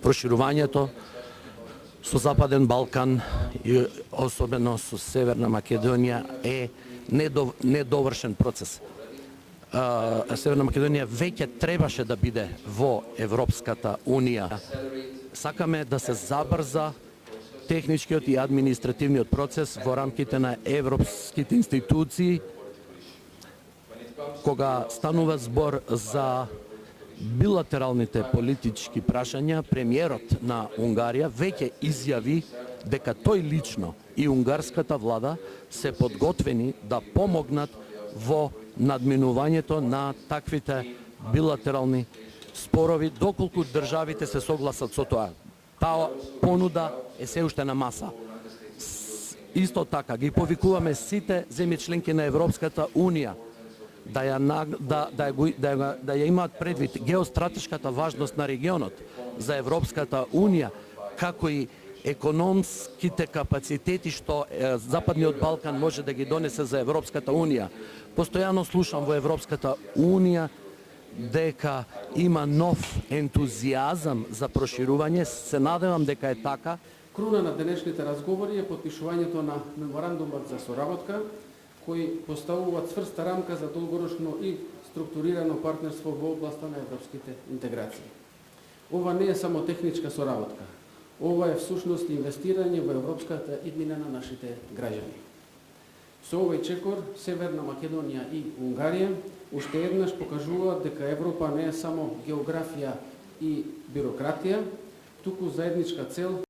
проширувањето со Западен Балкан и особено со Северна Македонија е недовршен процес. Северна Македонија веќе требаше да биде во Европската Унија. Сакаме да се забрза техничкиот и административниот процес во рамките на европските институции, кога станува збор за билатералните политички прашања. Премиерот на Унгарија веќе изјави дека тој лично и унгарската влада се подготвени да помогнат во надминувањето на таквите билатерални спорови, доколку државите се согласат со тоа. Таа понуда е се уште на маса. Исто така ги повикуваме сите земји членки на Европската Унија да ја имаат предвид геостратешката важност на регионот за Европската Унија, како и економските капацитети што Западниот Балкан може да ги донесе за Европската Унија. Постојано слушам во Европската Унија дека има нов ентузијазам за проширување. Се надевам дека е така. Круна на денешните разговори е потпишувањето на меморандумот за соработка, кои поставуваат цврста рамка за долгорочно и структурирано партнерство во областа на европските интеграции. Ова не е само техничка соработка. Ова е всушност инвестирање во европската иднина на нашите граѓани. Со овој чекор, Северна Македонија и Унгарија уште еднаш покажуваат дека Европа не е само географија и бирократија, туку заедничка цел